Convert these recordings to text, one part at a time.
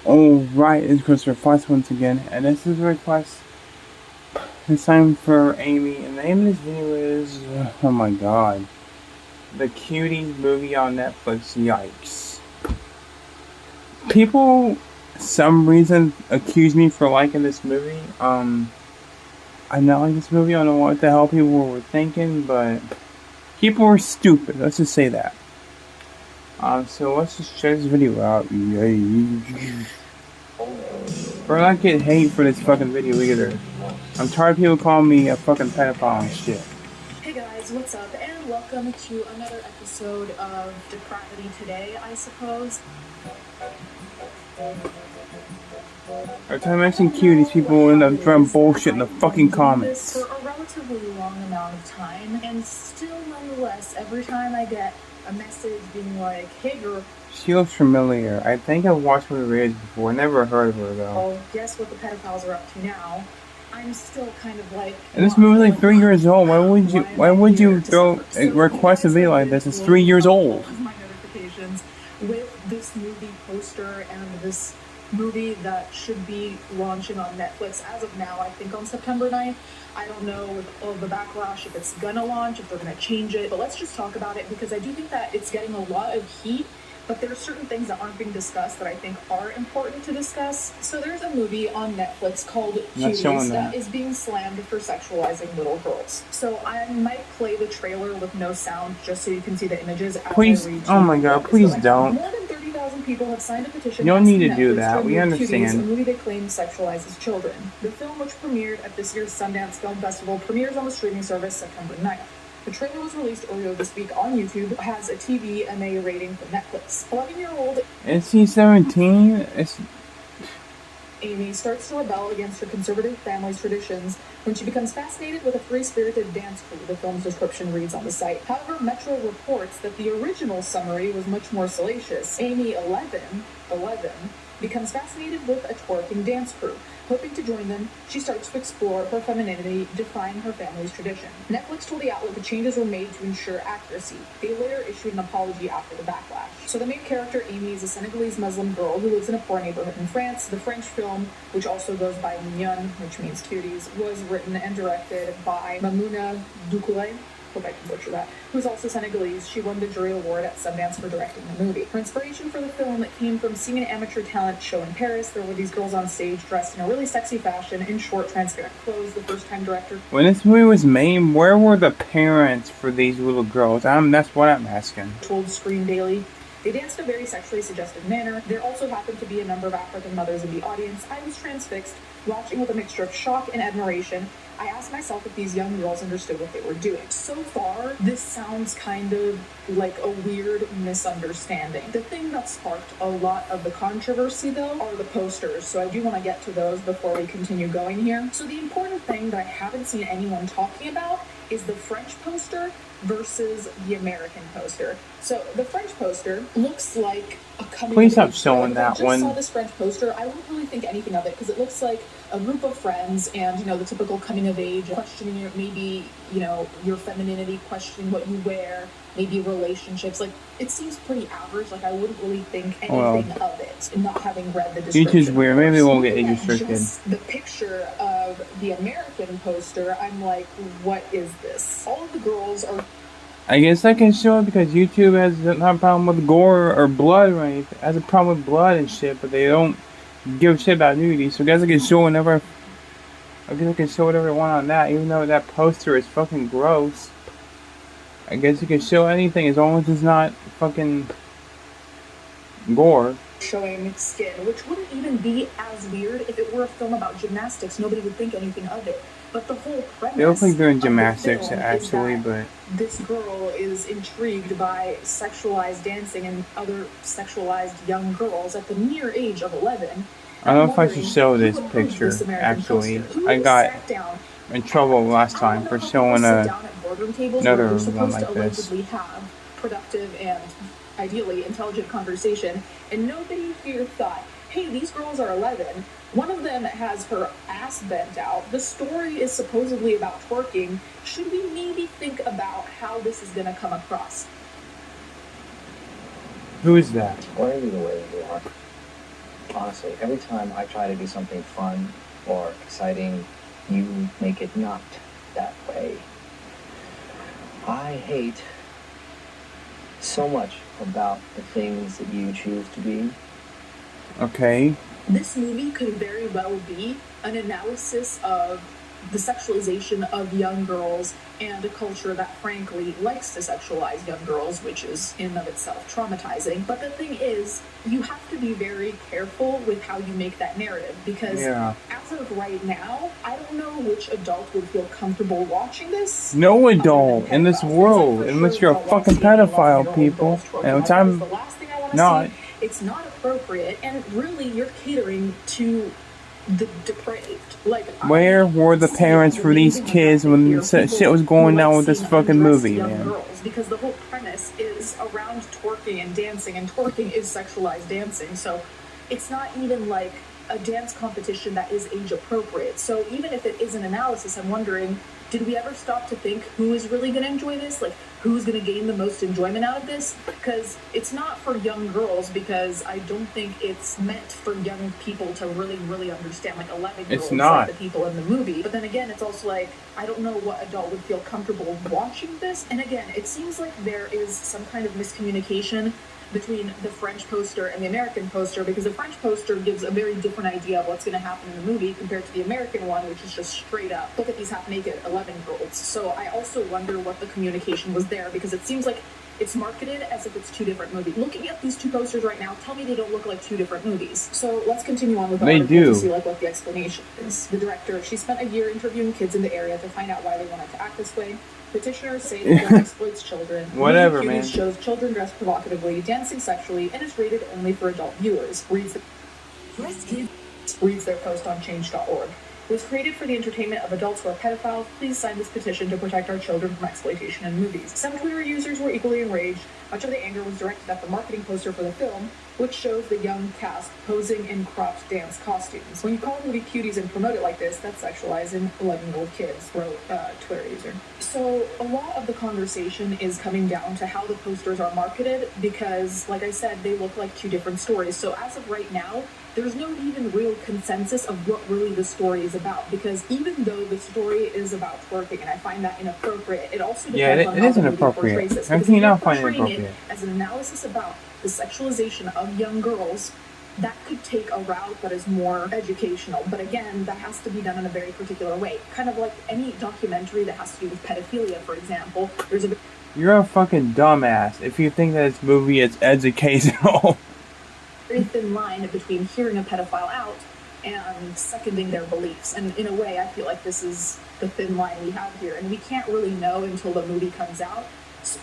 Alright, it's Christopher Fox once again, and this is a request. It's time for Amy, and the name of this video is, oh my god, the Cuties movie on Netflix, Yikes. People, some reason, accuse me for liking this movie. I not like this movie, I don't know what the hell people were thinking, but people were stupid, let's just say that. So let's just check this video out. We're not getting hate for this fucking video either. I'm tired of people calling me a fucking pedophile and shit. Hey guys, what's up? And welcome to another episode of Depravity Today, I suppose. Every time I mention cuties, people end up throwing bullshit in the fucking comments. For a relatively long amount of time, and still nonetheless, every time I get a message being like, hey girl. She looks familiar. I think I've watched her videos before. Never heard of her though. Oh, guess what the pedophiles are up to now? I'm still kind of like. And this movie's like 3 years old. Why would you throw request a video like this? It's 3 years old. My notifications with this movie poster and this movie that should be launching on Netflix as of now, I think on September 9th. I don't know with all the backlash if it's gonna launch, if they're gonna change it, but let's just talk about it because I do think that it's getting a lot of heat. But there are certain things that aren't being discussed that I think are important to discuss. So there's a movie on Netflix called Cuties that is being slammed for sexualizing little girls. So I might play the trailer with no sound just so you can see the images. Please, oh my god, please don't. More than 30,000 people have signed a petition. You don't need to do that. We understand. Cuties, a movie they claim sexualizes children. The film, which premiered at this year's Sundance Film Festival, premieres on the streaming service September 9th. The trailer was released earlier this week on YouTube. It has a TVMA rating from Netflix. 11-year-old NC-17? Amy starts to rebel against her conservative family's traditions when she becomes fascinated with a free-spirited dance crew, the film's description reads on the site. However, Metro reports that the original summary was much more salacious. Amy, 11, becomes fascinated with a twerking dance crew. Hoping to join them, she starts to explore her femininity, defying her family's tradition. Netflix told the outlet the changes were made to ensure accuracy. They later issued an apology after the backlash. So the main character, Amy, is a Senegalese Muslim girl who lives in a poor neighborhood in France. The French film, which also goes by Mignonne, which means cuties, was written and directed by Mamouna Doucouré. Hope I can butcher that, who's also Senegalese. She won the jury award at Sundance for directing the movie. Her inspiration for the film came from seeing an amateur talent show in Paris. There were these girls on stage dressed in a really sexy fashion, in short, transparent clothes. The first-time director... When this movie was made, where were the parents for these little girls? That's what I'm asking. Told Screen Daily. They danced in a very sexually suggestive manner. There also happened to be a number of African mothers in the audience. I was transfixed, watching with a mixture of shock and admiration. I asked myself if these young girls understood what they were doing. So far, this sounds kind of like a weird misunderstanding. The thing that sparked a lot of the controversy, though, are the posters. So I do want to get to those before we continue going here. So the important thing that I haven't seen anyone talking about is the French poster versus the American poster. So the French poster looks like a coming. Please stop showing that one. If I just saw this French poster, I wouldn't really think anything of it because it looks like a group of friends and, you know, the typical coming of age, questioning your, maybe, you know, your femininity, questioning what you wear, maybe relationships. Like, it seems pretty average. Like, I wouldn't really think anything of it, not having read the description. YouTube's weird. Maybe it won't get age restricted. The picture of the American poster, I'm like, what is this? All of the girls are... I guess I can show it because YouTube has not a problem with gore or blood or anything. It has a problem with blood and shit, but they don't give a shit about nudity. So I guess I can show whatever. I guess I can show whatever I want on that, even though that poster is fucking gross. I guess you can show anything as long as it's not fucking gore. Showing skin, which wouldn't even be as weird if it were a film about gymnastics. Nobody would think anything of it. But the whole premise, they look like they're in gymnastics actually, but this girl is intrigued by sexualized dancing and other sexualized young girls at the mere age of 11. I don't know if I should show this picture, actually. I got in trouble last time for showing another one like this. Have productive and ideally intelligent conversation, and nobody here thought, hey, these girls are 11. One of them has her ass bent out. The story is supposedly about twerking. Should we maybe think about how this is going to come across? Who is that? Why are you the way you are? Honestly, every time I try to do something fun or exciting, you make it not that way. I hate so much about the things that you choose to be. Okay. This movie could very well be an analysis of the sexualization of young girls and a culture that frankly likes to sexualize young girls, which is in and of itself traumatizing. But the thing is, you have to be very careful with how you make that narrative, because as of right now, I don't know which adult would feel comfortable watching this. No adult in this world, unless you're a fucking pedophile, people. And which I'm the last thing I want to not. see. It's not appropriate, and really, you're catering to the depraved. Like, where were the parents for these kids when shit was going down with this fucking movie, man? Girls, because the whole premise is around twerking and dancing, and twerking is sexualized dancing. So it's not even like a dance competition that is age appropriate. So even if it is an analysis, I'm wondering, did we ever stop to think who is really going to enjoy this? Like, who's going to gain the most enjoyment out of this? Because it's not for young girls, because I don't think it's meant for young people to really understand, like 11-year-olds, like the people in the movie. But then again, it's also like, I don't know what adult would feel comfortable watching this. And again, it seems like there is some kind of miscommunication between the French poster and the American poster, because the French poster gives a very different idea of what's going to happen in the movie compared to the American one, which is just straight up, look at these half-naked 11-year-olds. So I also wonder what the communication was there, because it seems like it's marketed as if it's two different movies. Looking at these two posters right now, tell me they don't look like two different movies. So let's continue on with the article to see like what the explanation is. The director, she spent a year interviewing kids in the area to find out why they wanted to act this way. Petitioners say the film exploits children. Whatever, man. Shows children dressed provocatively, dancing sexually, and is rated only for adult viewers. Reads their post on change.org. It was created for the entertainment of adults who are pedophiles. Please sign this petition to protect our children from exploitation in movies. Some Twitter users were equally enraged. Much of the anger was directed at the marketing poster for the film, which shows the young cast posing in cropped dance costumes. When you call a movie cuties and promote it like this, that's sexualizing 11-year-old kids, wrote a Twitter user. So a lot of the conversation is coming down to how the posters are marketed, because, like I said, they look like two different stories. So as of right now, there's no even real consensus of what really the story is about, because even though the story is about twerking, and I find that inappropriate, it also depends on how the movie portrays this. How can you not find it inappropriate? As an analysis about the sexualization of young girls, that could take a route that is more educational. But again, that has to be done in a very particular way. Kind of like any documentary that has to do with pedophilia, for example. There's a... You're a fucking dumbass if you think that this movie is educational. Very thin line between hearing a pedophile out and seconding their beliefs. And in a way, I feel like this is the thin line we have here. And we can't really know until the movie comes out,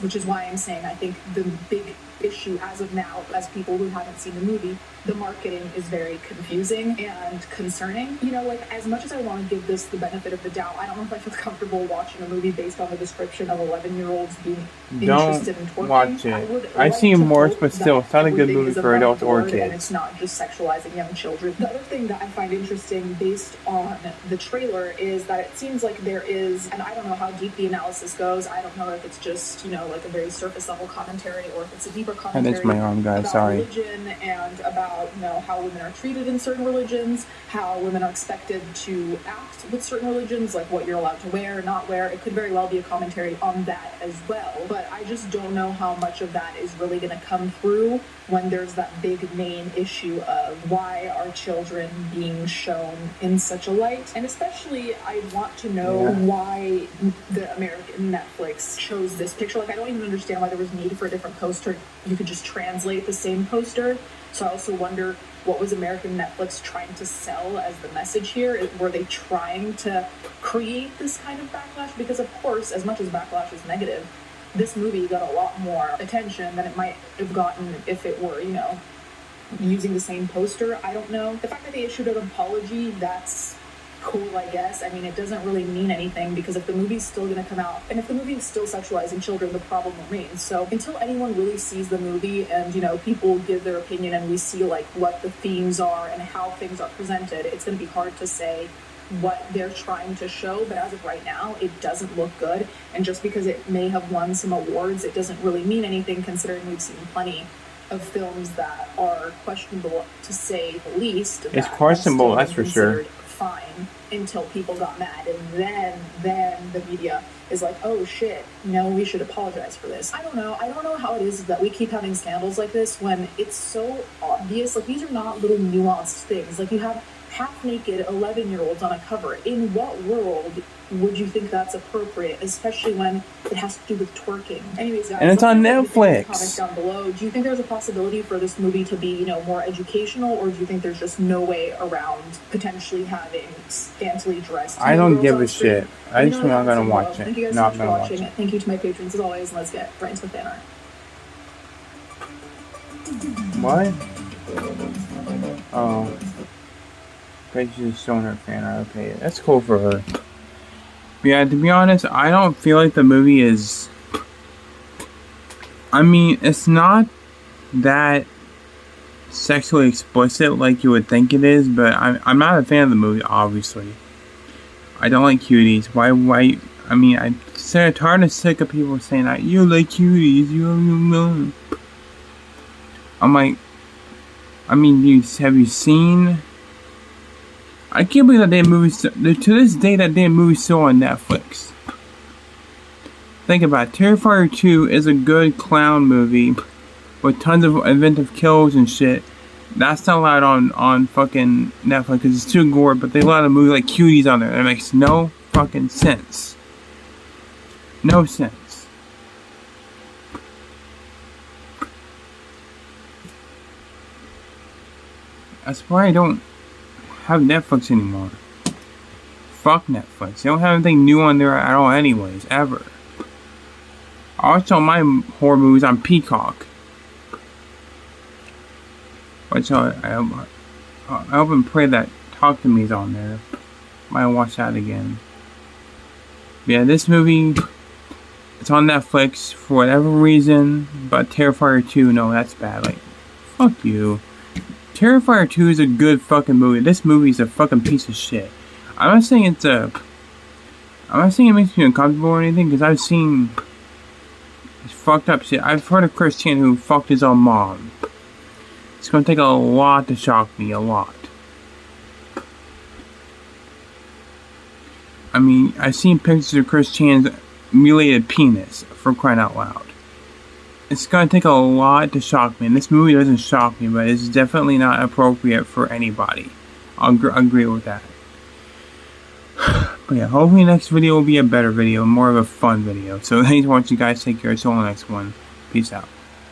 which is why I'm saying I think the big issue as of now, as people who haven't seen the movie, the marketing is very confusing and concerning. You know, like, as much as I want to give this the benefit of the doubt, I don't know if I feel comfortable watching a movie based on the description of 11-year-olds being interested in twerking. Watch it. I've seen worse, but still, it's not a good movie for adults or kids. And it's not just sexualizing young children. The other thing that I find interesting based on the trailer is that it seems like there is, and I don't know how deep the analysis goes, I don't know if it's just, you know, like a very surface level commentary, or if it's a deeper commentary that's my arm, guys. about Sorry. religion and about, you know, how women are treated in certain religions, how women are expected to act with certain religions, like what you're allowed to wear or not wear. It could very well be a commentary on that as well, but I just don't know how much of that is really going to come through when there's that big main issue of why are children being shown in such a light. And especially, I want to know why the American Netflix chose this picture. Like, I don't even understand why there was need for a different poster. You could just translate the same poster. So I also wonder, what was American Netflix trying to sell as the message here? Were they trying to create this kind of backlash? Because of course, as much as backlash is negative, this movie got a lot more attention than it might have gotten if it were, you know, using the same poster. I don't know. The fact that they issued an apology, that's cool, I guess. I mean, it doesn't really mean anything, because if the movie's still going to come out, and if the movie is still sexualizing children, the problem remains. So until anyone really sees the movie and, you know, people give their opinion and we see, like, what the themes are and how things are presented, it's going to be hard to say what they're trying to show. But as of right now, it doesn't look good. And just because it may have won some awards, it doesn't really mean anything, considering we've seen plenty of films that are questionable, to say the least. It's questionable, that's for sure. Fine until people got mad, and then the media is like, oh shit, we should apologize for this. I don't know how it is that we keep having scandals like this when it's so obvious. Like, these are not little nuanced things. Like, you have half-naked 11-year-olds on a cover. In what world would you think that's appropriate, especially when it has to do with twerking? Anyways, guys, and it's on Netflix. Comments down below. Do you think there's a possibility for this movie to be, more educational, or do you think there's just no way around potentially having scantily dressed? I don't give a shit. I just not gonna watch it. Thank you guys so much for watching. Thank you to my patrons as always, and let's get right into the fan art. What? Oh. She's just showing her fan art. Okay, that's cool for her. But yeah, to be honest, I don't feel like the movie is... I mean, it's not that sexually explicit like you would think it is, but I'm not a fan of the movie, obviously. I don't like cuties. Why, I mean, I'm tired and sick of people saying that, you like cuties, you. I'm like, I mean, have you seen... I can't believe that damn movie, to this day, that damn movie's still on Netflix. Think about it. Terrifier 2 is a good clown movie with tons of inventive kills and shit. That's not allowed on fucking Netflix because it's too gore, but they allowed a movie like Cuties on there. That makes no fucking sense. No sense. That's why I don't have Netflix anymore. Fuck Netflix. They don't have anything new on there at all anyways, ever. I watch all my horror movies on Peacock. Which I hope and pray that Talk to Me is on there. Might watch that again. But yeah, this movie, it's on Netflix for whatever reason, but Terrifier 2, no, that's bad. Like, fuck you. Terrifier 2 is a good fucking movie. This movie is a fucking piece of shit. I'm not saying it makes me uncomfortable or anything, because I've seen fucked up shit. I've heard of Chris Chan who fucked his own mom. It's gonna take a lot to shock me, a lot. I mean, I've seen pictures of Chris Chan's mutilated penis, for crying out loud. It's gonna take a lot to shock me, and this movie doesn't shock me, but it's definitely not appropriate for anybody. I'll agree with that. But yeah, hopefully next video will be a better video, more of a fun video. So thanks for watching, guys. Take care. See you on the next one. Peace out.